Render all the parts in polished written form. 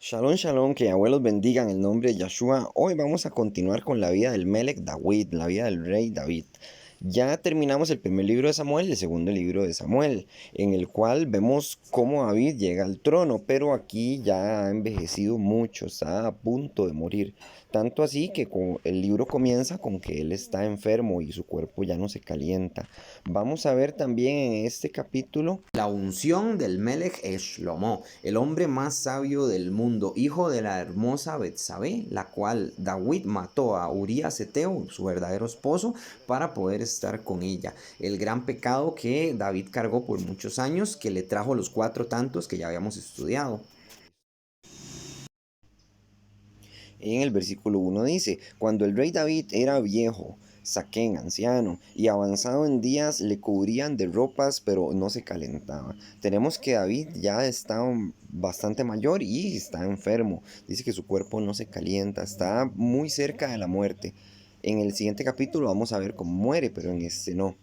Shalom, shalom, que Yahweh los bendiga en el nombre de Yahshua. Hoy vamos a continuar con la vida del Melech David, la vida del rey David. Ya terminamos el primer libro de Samuel y el segundo libro de Samuel, en el cual vemos cómo David llega al trono, pero aquí ya ha envejecido mucho, está a punto de morir. Tanto así que el libro comienza con que él está enfermo y su cuerpo ya no se calienta. Vamos a ver también en este capítulo la unción del Melech Shlomo, el hombre más sabio del mundo, hijo de la hermosa Betsabé, la cual David mató a Urías Eteo, su verdadero esposo, para poder estar con ella. El gran pecado que David cargó por muchos años, que le trajo los 4 tantos que ya habíamos estudiado. En el versículo 1 dice, cuando el rey David era viejo, Saquén, anciano, y avanzado en días, le cubrían de ropas, pero no se calentaba. Tenemos que David ya está bastante mayor y está enfermo. Dice que su cuerpo no se calienta, está muy cerca de la muerte. En el siguiente capítulo vamos a ver cómo muere, pero en este no.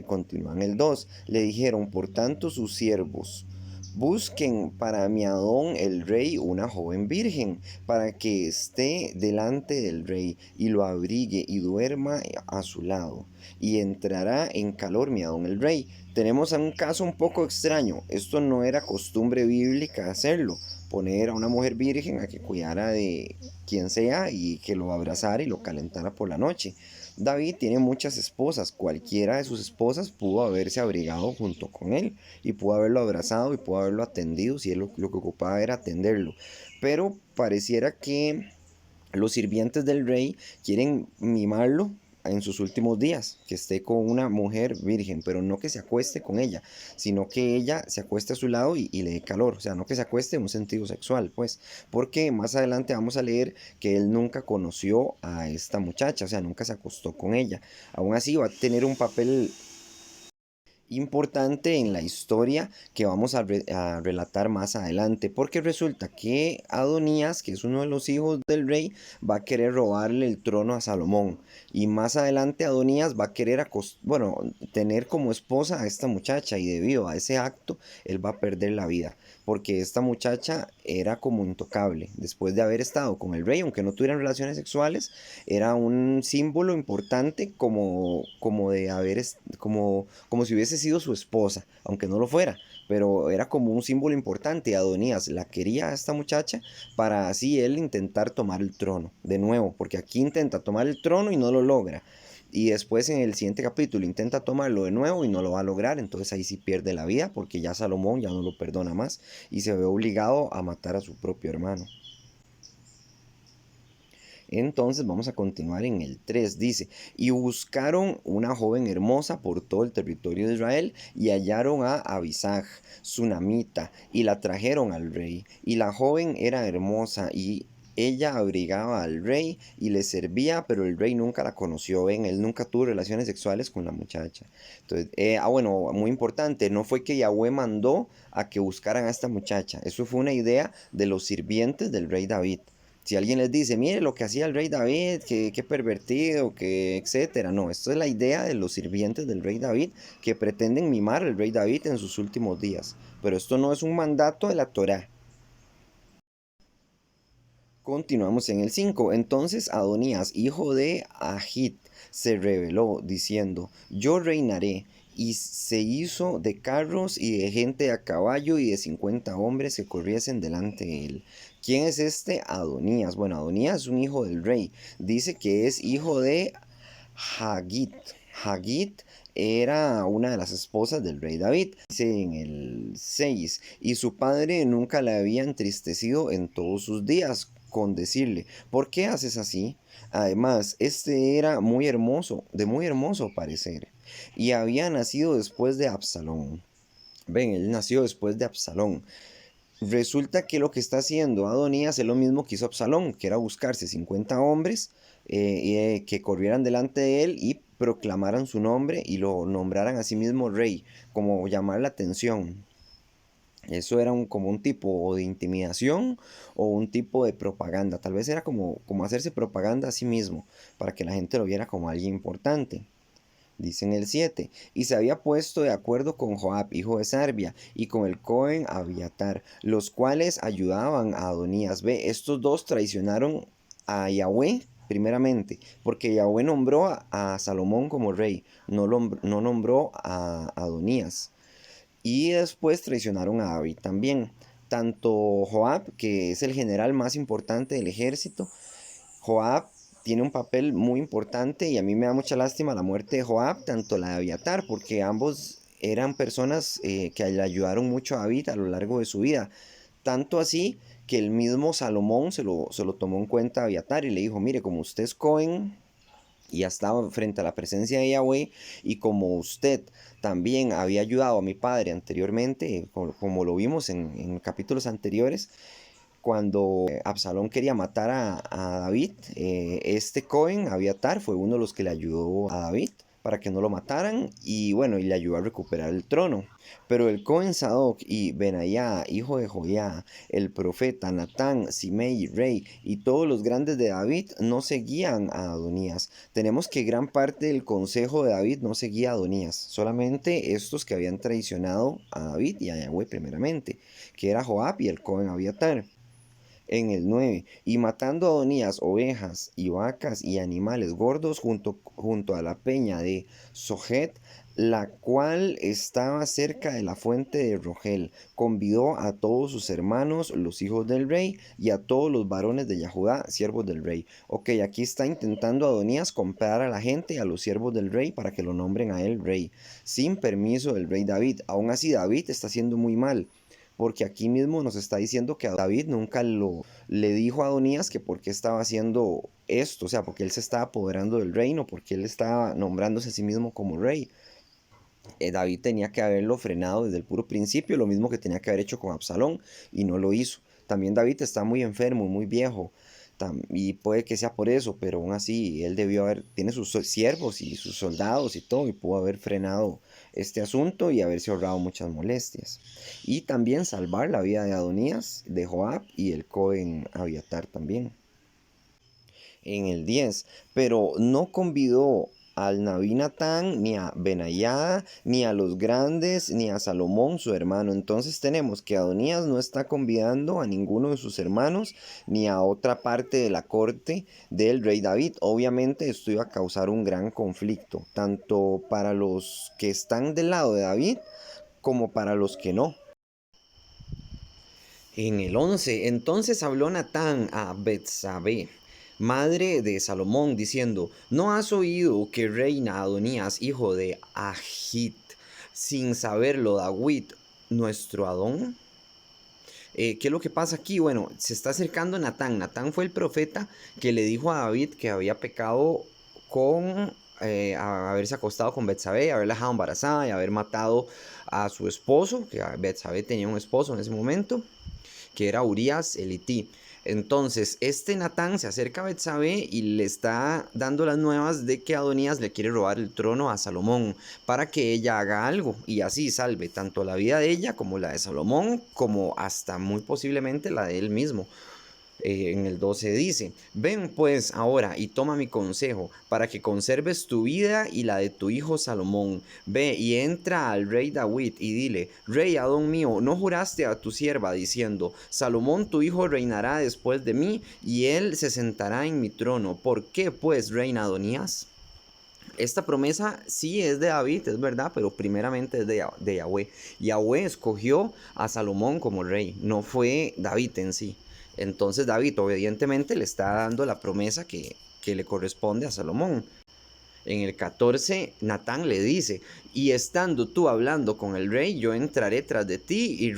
Continúan el 2. Le dijeron, por tanto, sus siervos, busquen para mi Adón el rey una joven virgen, para que esté delante del rey y lo abrigue y duerma a su lado. Y entrará en calor mi Adón el rey. Tenemos un caso un poco extraño. Esto no era costumbre bíblica hacerlo. Poner a una mujer virgen a que cuidara de quien sea y que lo abrazara y lo calentara por la noche. David tiene muchas esposas, cualquiera de sus esposas pudo haberse abrigado junto con él y pudo haberlo abrazado y pudo haberlo atendido si él lo que ocupaba era atenderlo. Pero pareciera que los sirvientes del rey quieren mimarlo en sus últimos días, que esté con una mujer virgen, pero no que se acueste con ella, sino que ella se acueste a su lado y le dé calor, o sea, no que se acueste en un sentido sexual, pues, porque más adelante vamos a leer que él nunca conoció a esta muchacha, o sea, nunca se acostó con ella. Aún así va a tener un papel importante en la historia que vamos a relatar más adelante, porque resulta que Adonías, que es uno de los hijos del rey, va a querer robarle el trono a Salomón, y más adelante Adonías va a querer tener como esposa a esta muchacha, y debido a ese acto él va a perder la vida, porque esta muchacha era como intocable después de haber estado con el rey, aunque no tuvieran relaciones sexuales. Era un símbolo importante como de como si hubiese sido su esposa, aunque no lo fuera, pero era como un símbolo importante. Adonías la quería a esta muchacha para así él intentar tomar el trono de nuevo, porque aquí intenta tomar el trono y no lo logra. Y después en el siguiente capítulo intenta tomarlo de nuevo y no lo va a lograr, entonces ahí sí pierde la vida porque ya Salomón ya no lo perdona más y se ve obligado a matar a su propio hermano. Entonces vamos a continuar en el 3. Dice, y buscaron una joven hermosa por todo el territorio de Israel y hallaron a Abisag, sunamita, y la trajeron al rey. Y la joven era hermosa y ella abrigaba al rey y le servía, pero el rey nunca la conoció. Ven, él nunca tuvo relaciones sexuales con la muchacha. Entonces, bueno, muy importante, no fue que Yahweh mandó a que buscaran a esta muchacha. Eso fue una idea de los sirvientes del rey David. Si alguien les dice, mire lo que hacía el rey David, que pervertido, que etcétera. No, esto es la idea de los sirvientes del rey David que pretenden mimar al rey David en sus últimos días. Pero esto no es un mandato de la Torá. Continuamos en el 5. Entonces Adonías, hijo de Agit, se rebeló diciendo, yo reinaré. Y se hizo de carros y de gente a caballo y de 50 hombres que corriesen delante de él. ¿Quién es este Adonías? Bueno, Adonías es un hijo del rey. Dice que es hijo de Hagit. Hagit era una de las esposas del rey David. Dice en el 6, y su padre nunca le había entristecido en todos sus días con decirle, ¿por qué haces así? Además, este era muy hermoso, de muy hermoso parecer, y había nacido después de Absalón. Ven, él nació después de Absalón. Resulta que lo que está haciendo Adonías es lo mismo que hizo Absalón, que era buscarse 50 hombres que corrieran delante de él y proclamaran su nombre y lo nombraran a sí mismo rey, como llamar la atención. Eso era como un tipo de intimidación o un tipo de propaganda. Tal vez era como hacerse propaganda a sí mismo, para que la gente lo viera como alguien importante. Dice en el 7, y se había puesto de acuerdo con Joab, hijo de Sarbia, y con el Cohen Abiatar, los cuales ayudaban a Adonías. Ve, estos dos traicionaron a Yahweh primeramente, porque Yahweh nombró a Salomón como rey, no nombró a Adonías. Y después traicionaron a David también. Tanto Joab, que es el general más importante del ejército, Joab tiene un papel muy importante y a mí me da mucha lástima la muerte de Joab, tanto la de Abiatar, porque ambos eran personas que le ayudaron mucho a David a lo largo de su vida. Tanto así que el mismo Salomón se lo tomó en cuenta a Abiatar y le dijo, mire, como usted es Cohen y ha estado frente a la presencia de Yahweh, y como usted también había ayudado a mi padre anteriormente, como lo vimos en capítulos anteriores, cuando Absalón quería matar a David, este Cohen, Abiatar, fue uno de los que le ayudó a David para que no lo mataran y bueno, y le ayudó a recuperar el trono. Pero el Cohen Sadoc y Benayá, hijo de Joiada, el profeta Natán, Simei, rey, y todos los grandes de David no seguían a Adonías. Tenemos que gran parte del consejo de David no seguía a Adonías, solamente estos que habían traicionado a David y a Yahweh primeramente, que era Joab y el Cohen Abiatar. En el 9, y matando a Adonías ovejas y vacas y animales gordos junto a la peña de Sojet, la cual estaba cerca de la fuente de Rogel, convidó a todos sus hermanos, los hijos del rey, y a todos los varones de Yahudá, siervos del rey. Ok, aquí está intentando Adonías comprar a la gente y a los siervos del rey para que lo nombren a él rey, sin permiso del rey David. Aún así, David está haciendo muy mal, porque aquí mismo nos está diciendo que a David nunca le dijo a Adonías que por qué estaba haciendo esto, o sea, porque él se estaba apoderando del reino, porque él estaba nombrándose a sí mismo como rey. David tenía que haberlo frenado desde el puro principio, lo mismo que tenía que haber hecho con Absalón, y no lo hizo. También David está muy enfermo, muy viejo, y puede que sea por eso, pero aún así él debió haber, tiene sus siervos y sus soldados y todo, y pudo haber frenado este asunto y haberse ahorrado muchas molestias. Y también salvar la vida de Adonías, de Joab y el Cohen Abiatar también. En el 10, pero no convidó al Naví Natán, ni a Benayá, ni a los grandes, ni a Salomón su hermano. Entonces tenemos que Adonías no está convidando a ninguno de sus hermanos, ni a otra parte de la corte del rey David. Obviamente esto iba a causar un gran conflicto, tanto para los que están del lado de David, como para los que no. En el 11, entonces habló Natán a Betsabé, madre de Salomón, diciendo, ¿no has oído que reina Adonías, hijo de Agit, sin saberlo David, nuestro Adón? ¿Qué es lo que pasa aquí? Bueno, se está acercando Natán. Natán fue el profeta que le dijo a David que había pecado con haberse acostado con Betsabé, haberla dejado embarazada y haber matado a su esposo, que Betsabé tenía un esposo en ese momento, que era Urías elití. Entonces, este Natán se acerca a Betsabé y le está dando las nuevas de que Adonías le quiere robar el trono a Salomón para que ella haga algo y así salve tanto la vida de ella como la de Salomón, como hasta muy posiblemente la de él mismo. En el 12 dice, ven pues ahora y toma mi consejo para que conserves tu vida y la de tu hijo Salomón. Ve y entra al rey David y dile, rey Adón mío, ¿no juraste a tu sierva diciendo, Salomón tu hijo reinará después de mí y él se sentará en mi trono? ¿Por qué pues reina Adonías? Esta promesa sí es de David, es verdad, pero primeramente es de Yahweh. Yahweh escogió a Salomón como rey, no fue David en sí. Entonces David obedientemente le está dando la promesa que le corresponde a Salomón. En el 14, Natán le dice, y estando tú hablando con el rey, yo entraré tras de ti y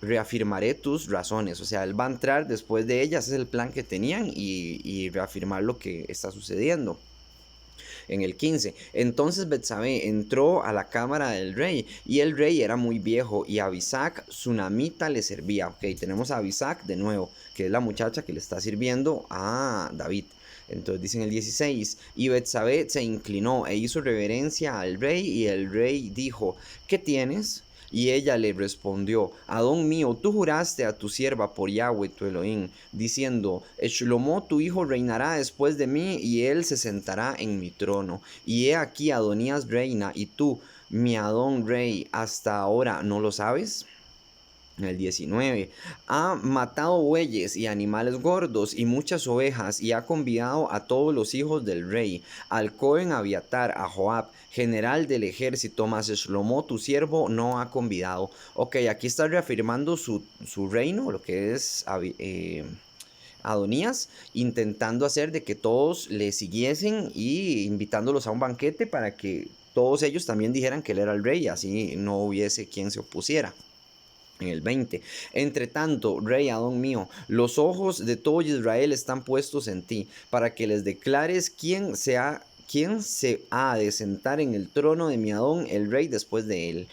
reafirmaré tus razones. O sea, él va a entrar después de ellas, ese es el plan que tenían, y reafirmar lo que está sucediendo. En el 15, entonces Betsabé entró a la cámara del rey y el rey era muy viejo y Abisac, sunamita, le servía. Ok, tenemos a Abisac de nuevo, que es la muchacha que le está sirviendo a David. Entonces dice en el 16, y Betsabé se inclinó e hizo reverencia al rey y el rey dijo, ¿qué tienes? Y ella le respondió: Adón mío, tú juraste a tu sierva por Yahweh tu Elohim, diciendo: Shlomo tu hijo reinará después de mí, y él se sentará en mi trono. Y he aquí Adonías reina, y tú, mi Adón rey, hasta ahora no lo sabes. En el 19, ha matado bueyes y animales gordos y muchas ovejas, y ha convidado a todos los hijos del rey, al Cohen Abiatar, a Joab, general del ejército, mas Shlomo tu siervo no ha convidado. Ok, aquí está reafirmando su reino, lo que es Adonías, intentando hacer de que todos le siguiesen y invitándolos a un banquete para que todos ellos también dijeran que él era el rey, y así no hubiese quien se opusiera. En el 20, entre tanto, rey Adón mío, los ojos de todo Israel están puestos en ti, para que les declares quién se ha de sentar en el trono de mi Adón, el rey, después de él.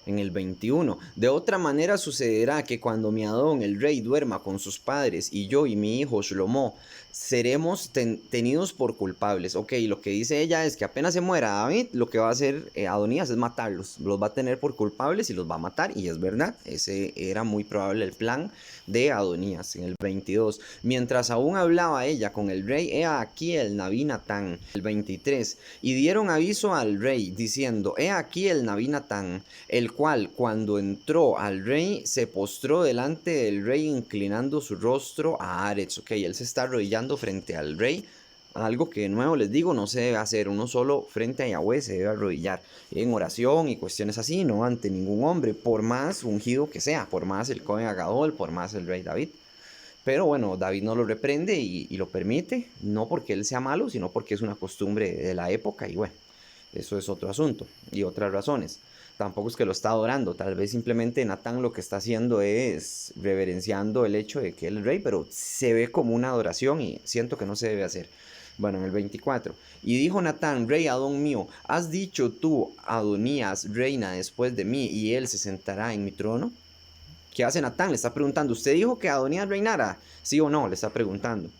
En el 21, de otra manera sucederá que cuando mi Adón el rey duerma con sus padres, y yo y mi hijo Shlomo seremos tenidos por culpables. Ok, lo que dice ella es que apenas se muera David, lo que va a hacer Adonías es matarlos, los va a tener por culpables y los va a matar, y es verdad, ese era muy probable el plan de Adonías. En el 22, mientras aún hablaba ella con el rey, he aquí el Naví Natán. El 23, y dieron aviso al rey diciendo: he aquí el Naví Natán, el cual cuando entró al rey se postró delante del rey inclinando su rostro a Aretz. Ok, él se está arrodillando frente al rey, algo que de nuevo les digo no se debe hacer. Uno solo frente a Yahweh se debe arrodillar en oración y cuestiones así, no ante ningún hombre, por más ungido que sea, por más el Cohen Agadol, por más el rey David. Pero bueno, David no lo reprende y lo permite, no porque él sea malo, sino porque es una costumbre de la época, y bueno, eso es otro asunto y otras razones. Tampoco es que lo está adorando, tal vez simplemente Natán lo que está haciendo es reverenciando el hecho de que él es rey, pero se ve como una adoración y siento que no se debe hacer. Bueno, en el 24, y dijo Natán, rey Adón mío, ¿has dicho tú, Adonías, reina después de mí, y él se sentará en mi trono? ¿Qué hace Natán? Le está preguntando, ¿usted dijo que Adonías reinara? ¿Sí o no? Le está preguntando.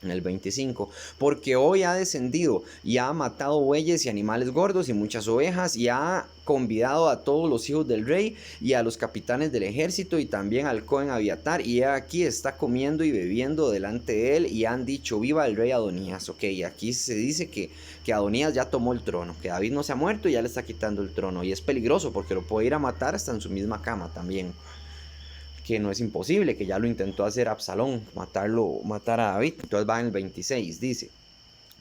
En el 25, porque hoy ha descendido y ha matado bueyes y animales gordos y muchas ovejas, y ha convidado a todos los hijos del rey y a los capitanes del ejército y también al Cohen Abiatar, y aquí está comiendo y bebiendo delante de él, y han dicho: viva el rey Adonías. Ok, aquí se dice que Adonías ya tomó el trono, que David no se ha muerto y ya le está quitando el trono, y es peligroso porque lo puede ir a matar hasta en su misma cama también, que no es imposible, que ya lo intentó hacer Absalón, matar a David. Entonces va en el 26, dice: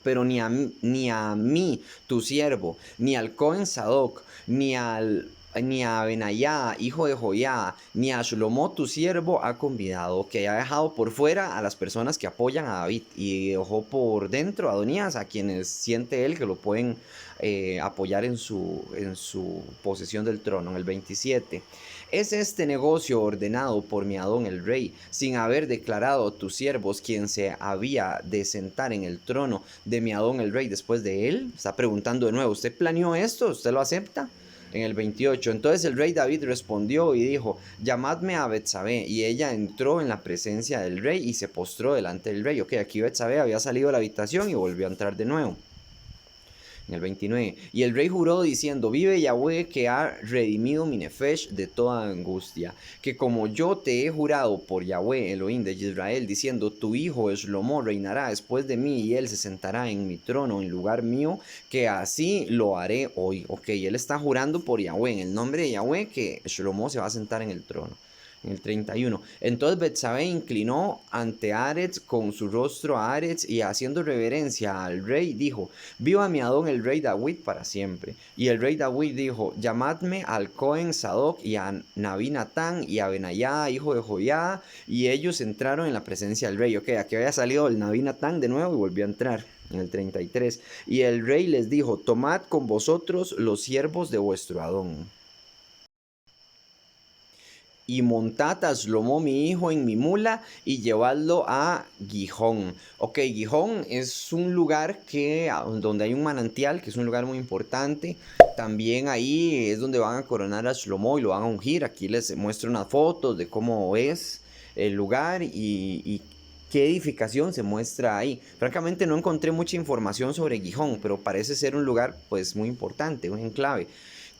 pero ni a mí, tu siervo, ni al Cohen Sadoc, ni a Benayá, hijo de Joiada, ni a Shlomo, tu siervo, ha convidado, que ha dejado por fuera a las personas que apoyan a David, y dejó por dentro a Adonías, a quienes siente él que lo pueden apoyar en su posesión del trono. En el 27, ¿es este negocio ordenado por mi Adón el rey, sin haber declarado a tus siervos quien se había de sentar en el trono de mi Adón el rey después de él? Está preguntando de nuevo, ¿usted planeó esto? ¿Usted lo acepta? En el 28, entonces el rey David respondió y dijo: llamadme a Betsabé. Y ella entró en la presencia del rey y se postró delante del rey. Ok, aquí Betsabé había salido de la habitación y volvió a entrar de nuevo. En el 29, y el rey juró diciendo: vive Yahweh, que ha redimido mi nefesh de toda angustia, que como yo te he jurado por Yahweh, Elohim de Israel, diciendo: tu hijo Shlomo reinará después de mí, y él se sentará en mi trono en lugar mío, que así lo haré hoy. Ok, él está jurando por Yahweh, en el nombre de Yahweh, que Shlomo se va a sentar en el trono. En el 31, entonces Betsabé inclinó ante Aretz con su rostro a Aretz, y haciendo reverencia al rey dijo: viva mi Adón el rey David para siempre. Y el rey David dijo: llamadme al Cohen Sadoc y a Naví Natán y a Benayá, hijo de Joiada. Y ellos entraron en la presencia del rey. Ok, aquí había salido el Naví Natán de nuevo y volvió a entrar. En el 33, y el rey les dijo: tomad con vosotros los siervos de vuestro Adón, y montad a Shlomo mi hijo en mi mula, y llevadlo a Gijón. Ok, Gijón es un lugar donde hay un manantial, que es un lugar muy importante. También ahí es donde van a coronar a Shlomo y lo van a ungir. Aquí les muestro unas fotos de cómo es el lugar, y ¿Qué edificación se muestra ahí? Francamente no encontré mucha información sobre Gijón, pero parece ser un lugar pues muy importante, un enclave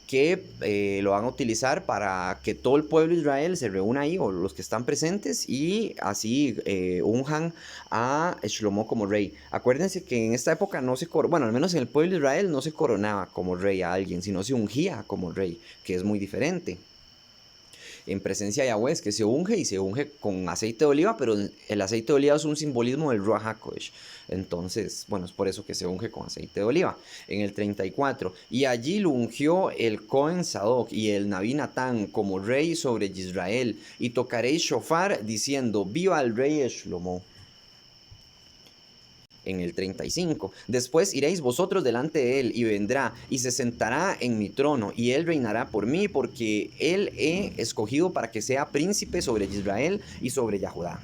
que lo van a utilizar para que todo el pueblo de Israel se reúna ahí, o los que están presentes, y así unjan a Shlomo como rey. Acuérdense que en esta época no se coronaba, bueno, al menos en el pueblo de Israel no se coronaba como rey a alguien, sino se ungía como rey, que es muy diferente. En presencia de Yahweh es que se unge y se unge con aceite de oliva, pero el aceite de oliva es un simbolismo del Ruach HaKodesh. Entonces, bueno, es por eso que se unge con aceite de oliva. En el 34, y allí lo ungió el Cohen Sadoc y el Naví Natán como rey sobre Israel, y tocaréis shofar diciendo, viva el rey Shlomo. En el 35. Después iréis vosotros delante de él y vendrá y se sentará en mi trono y él reinará por mí porque él he escogido para que sea príncipe sobre Israel y sobre Yahudá.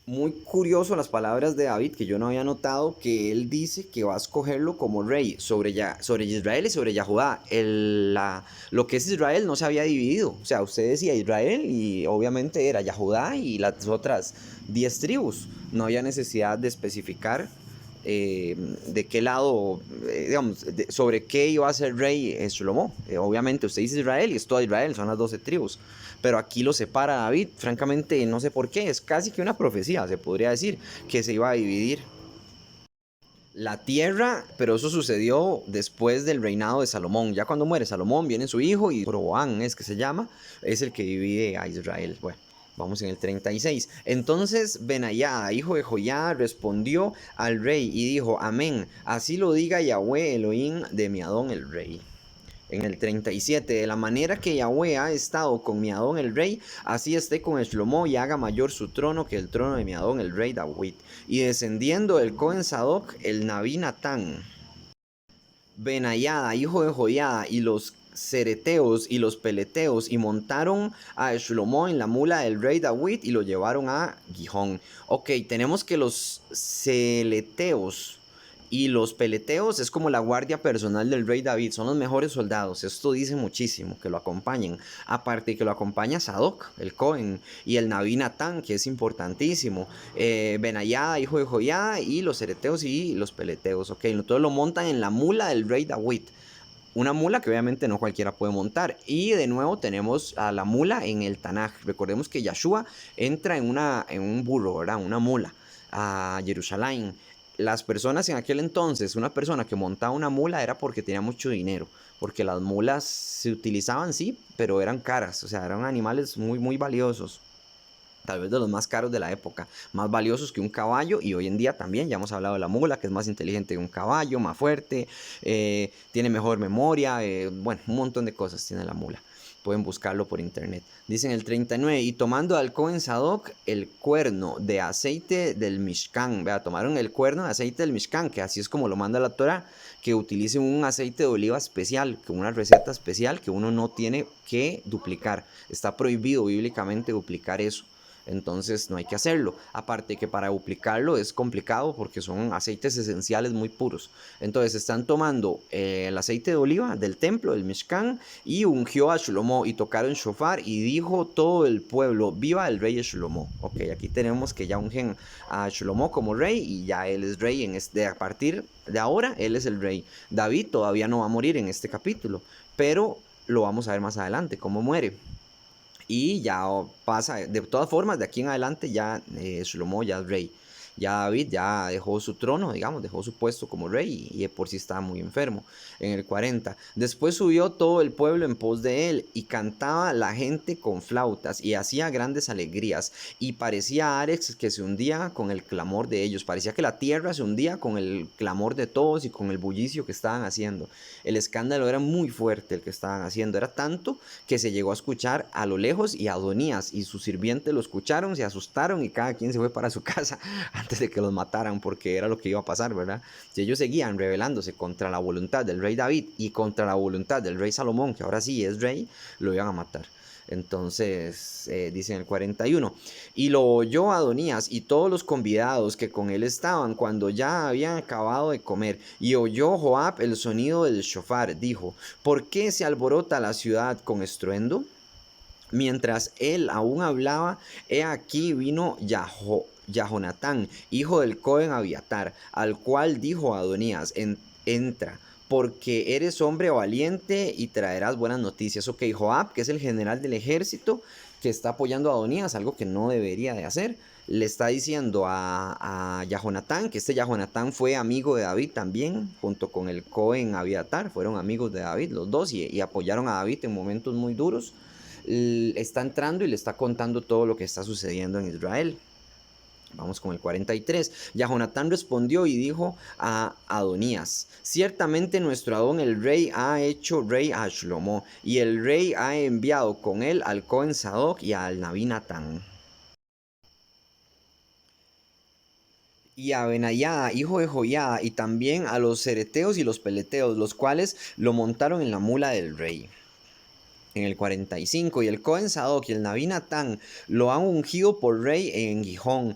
Muy curioso las palabras de David, que yo no había notado, que él dice que va a escogerlo como rey sobre Israel y sobre Yahudá. Lo que es Israel no se había dividido. O sea, usted decía Israel y obviamente era Yahudá y las otras 10 tribus. No había necesidad de especificar de qué lado, digamos, sobre qué iba a ser rey Shlomo. Obviamente usted dice Israel y es toda Israel, son las 12 tribus. Pero aquí lo separa David, francamente no sé por qué, es casi que una profecía, se podría decir, que se iba a dividir la tierra, pero eso sucedió después del reinado de Salomón. Ya cuando muere Salomón, viene su hijo y Roboán es que se llama, es el que divide a Israel. Bueno, vamos en el 36. Entonces Benayá, hijo de Joiada, respondió al rey y dijo, amén, así lo diga Yahweh Elohim de mi Adón el rey. En el 37, de la manera que Yahweh ha estado con mi Adón el rey, así esté con Shlomo y haga mayor su trono que el trono de mi Adón el rey David. Y descendiendo el Cohen Sadoc, el Naví Natán, Benayada, hijo de Joiada, y los cereteos y los peleteos, y montaron a Shlomo en la mula del rey David y lo llevaron a Gijón. Ok, tenemos que los celeteos y los peleteos es como la guardia personal del rey David, son los mejores soldados. Esto dice muchísimo, que lo acompañen. Aparte que lo acompaña Sadoc, el Cohen, y el Naví Natán, que es importantísimo. Benayada, hijo de Joiada, y los cereteos y los peleteos. Ok, entonces lo montan en la mula del rey David. Una mula que obviamente no cualquiera puede montar. Y de nuevo tenemos a la mula en el Tanaj. Recordemos que Yahshua entra en un burro, ¿verdad? Una mula a Jerusalén. Las personas en aquel entonces, una persona que montaba una mula era porque tenía mucho dinero. Porque las mulas se utilizaban, sí, pero eran caras. O sea, eran animales muy, muy valiosos, tal vez de los más caros de la época, más valiosos que un caballo, y hoy en día también, ya hemos hablado de la mula, que es más inteligente que un caballo, más fuerte, tiene mejor memoria, bueno, un montón de cosas tiene la mula. Pueden buscarlo por internet. Dicen el 39, y tomando al Cohen Sadoc el cuerno de aceite del Mishkan, vea, tomaron el cuerno de aceite del Mishkan, que así es como lo manda la Torah, que utilicen un aceite de oliva especial, que una receta especial que uno no tiene que duplicar. Está prohibido bíblicamente duplicar eso. Entonces no hay que hacerlo. Aparte que para duplicarlo es complicado porque son aceites esenciales muy puros. Entonces están tomando el aceite de oliva del templo, del Mishkan, y ungió a Shlomo y tocaron shofar y dijo todo el pueblo, viva el rey Shlomo. Ok, aquí tenemos que ya ungen a Shlomo como rey y ya él es rey a partir de ahora, él es el rey. David todavía no va a morir en este capítulo, pero lo vamos a ver más adelante, cómo muere. Y ya pasa, de todas formas, de aquí en adelante ya Shlomo ya es rey. Ya David ya dejó su trono, digamos, dejó su puesto como rey y por sí estaba muy enfermo. En el 40. Después subió todo el pueblo en pos de él y cantaba la gente con flautas y hacía grandes alegrías. Y parecía a Arex que se hundía con el clamor de ellos. Parecía que la tierra se hundía con el clamor de todos y con el bullicio que estaban haciendo. El escándalo era muy fuerte el que estaban haciendo. Era tanto que se llegó a escuchar a lo lejos y Adonías y sus sirvientes lo escucharon, se asustaron y cada quien se fue para su casa antes de que los mataran porque era lo que iba a pasar, ¿verdad? Si ellos seguían rebelándose contra la voluntad del rey David y contra la voluntad del rey Salomón, que ahora sí es rey, lo iban a matar. Entonces, dice en el 41, y lo oyó Adonías y todos los convidados que con él estaban cuando ya habían acabado de comer, y oyó Joab el sonido del shofar, dijo, ¿por qué se alborota la ciudad con estruendo? Mientras él aún hablaba, he aquí vino Jahonatán, hijo del Cohen Abiatar, al cual dijo Adonías, entra, porque eres hombre valiente y traerás buenas noticias. Ok, Joab, que es el general del ejército, que está apoyando a Adonías, algo que no debería de hacer, le está diciendo a Jahonatán, que este Jahonatán fue amigo de David también, junto con el Cohen Abiatar, fueron amigos de David los dos y apoyaron a David en momentos muy duros. Está entrando y le está contando todo lo que está sucediendo en Israel. Vamos con el 43. Jahonatán respondió y dijo a Adonías: ciertamente nuestro Adón el rey ha hecho rey a Shlomo, y el rey ha enviado con él al Cohen Sadoc y al Naví Natán. Y a Benayada, hijo de Joiada, y también a los cereteos y los peleteos, los cuales lo montaron en la mula del rey. En el 45, y el Cohen Sadoc y el Naví Natán lo han ungido por rey en Gijón,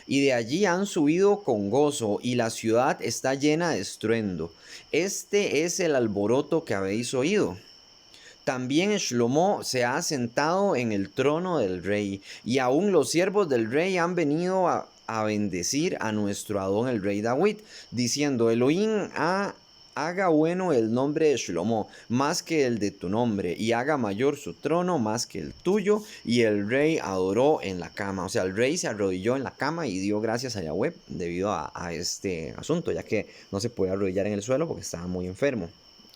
y de allí han subido con gozo, y la ciudad está llena de estruendo. Este es el alboroto que habéis oído. También Shlomo se ha sentado en el trono del rey, y aún los siervos del rey han venido a bendecir a nuestro Adón el rey David, diciendo: Elohim haga bueno el nombre de Shlomo más que el de tu nombre, y haga mayor su trono más que el tuyo. Y el rey adoró en la cama. O sea, el rey se arrodilló en la cama y dio gracias a Yahweh debido a este asunto, ya que no se puede arrodillar en el suelo porque estaba muy enfermo.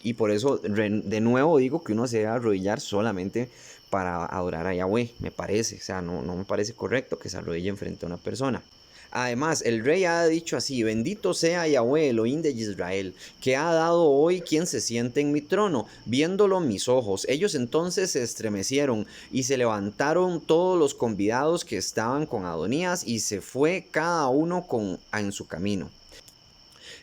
Y por eso, de nuevo digo que uno se debe arrodillar solamente para adorar a Yahweh, me parece. O sea, no me parece correcto que se arrodille frente a una persona. Además, el rey ha dicho así: bendito sea Yahweh, Elohim de Israel, que ha dado hoy quien se siente en mi trono, viéndolo mis ojos. Ellos entonces se estremecieron y se levantaron todos los convidados que estaban con Adonías, y se fue cada uno en su camino.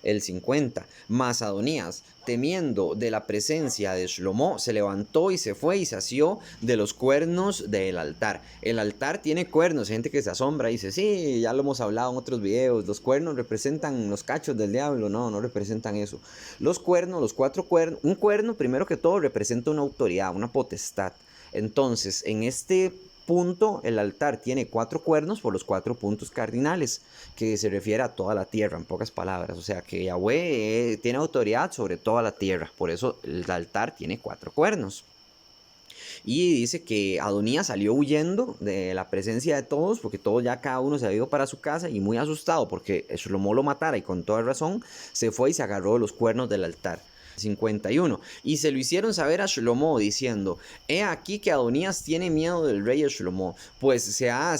El 50. Mas Adonías, temiendo de la presencia de Shlomo, se levantó y se fue y se asió de los cuernos del altar. El altar tiene cuernos. Hay gente que se asombra y dice: sí, ya lo hemos hablado en otros videos, los cuernos representan los cachos del diablo. No representan eso. Los cuernos, los 4 cuernos, un cuerno primero que todo representa una autoridad, una potestad. Entonces, en este punto, el altar tiene 4 cuernos por los 4 puntos cardinales, que se refiere a toda la tierra, en pocas palabras. O sea, que Yahweh tiene autoridad sobre toda la tierra. Por eso el altar tiene 4 cuernos. Y dice que Adonías salió huyendo de la presencia de todos, porque todos ya cada uno se había ido para su casa, y muy asustado porque Shlomo lo matara, y con toda razón, se fue y se agarró de los cuernos del altar. 51. Y se lo hicieron saber a Shlomo, diciendo: he aquí que Adonías tiene miedo del rey Shlomo, pues se ha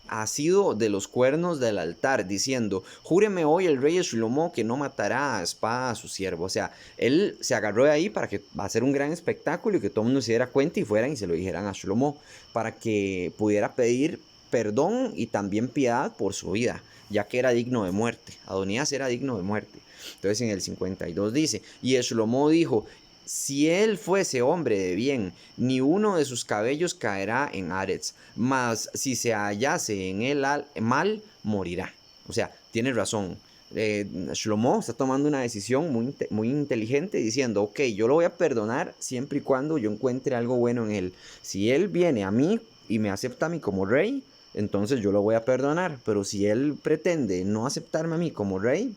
asido de los cuernos del altar, diciendo: júreme hoy el rey Shlomo que no matará a espada a su siervo. O sea, él se agarró de ahí para que va a ser un gran espectáculo y que todo el mundo se diera cuenta y fueran y se lo dijeran a Shlomo, para que pudiera pedir perdón y también piedad por su vida, ya que era digno de muerte. Adonías era digno de muerte. Entonces en el 52 dice: y Shlomo dijo: si él fuese hombre de bien, ni uno de sus cabellos caerá en Aretz, mas si se hallase en él mal, morirá. O sea, tiene razón. Shlomo está tomando una decisión muy inteligente, diciendo: ok, yo lo voy a perdonar siempre y cuando yo encuentre algo bueno en él. Si él viene a mí y me acepta a mí como rey, entonces yo lo voy a perdonar. Pero si él pretende no aceptarme a mí como rey,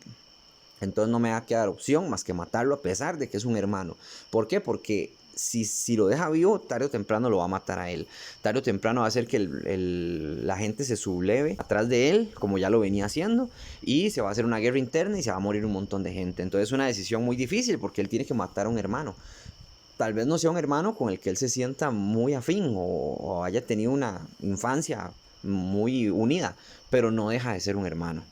entonces no me va a quedar opción más que matarlo, a pesar de que es un hermano. ¿Por qué? Porque si lo deja vivo, tarde o temprano lo va a matar a él. Tarde o temprano va a hacer que la gente se subleve atrás de él, como ya lo venía haciendo, y se va a hacer una guerra interna y se va a morir un montón de gente. Entonces es una decisión muy difícil, porque él tiene que matar a un hermano. Tal vez no sea un hermano con el que él se sienta muy afín, o haya tenido una infancia muy unida, pero no deja de ser un hermano.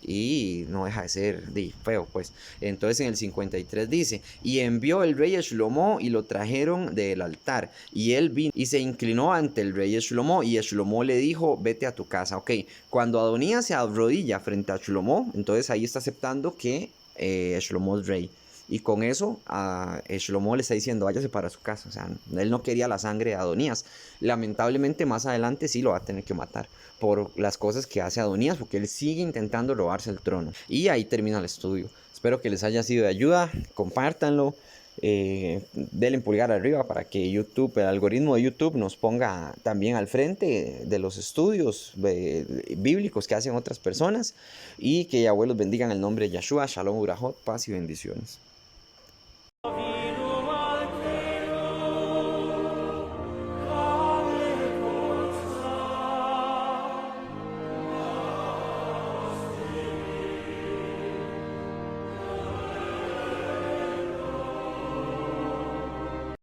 Y no deja de ser feo, pues. Entonces en el 53 dice: y envió el rey Shlomo y lo trajeron del altar, y él vino y se inclinó ante el rey Shlomo, y Shlomo le dijo: vete a tu casa. Ok, cuando Adonías se arrodilla frente a Shlomo, entonces ahí está aceptando que Shlomo es rey. Y con eso Shlomo le está diciendo: váyase para su casa. O sea, él no quería la sangre de Adonías. Lamentablemente más adelante sí lo va a tener que matar por las cosas que hace Adonías, porque él sigue intentando robarse el trono. Y ahí termina el estudio. Espero que les haya sido de ayuda. Compártanlo. denle pulgar arriba para que YouTube, el algoritmo de YouTube nos ponga también al frente de los estudios bíblicos que hacen otras personas y que Yahweh los bendiga en el nombre de Yahshua. Shalom, Urahot, paz y bendiciones.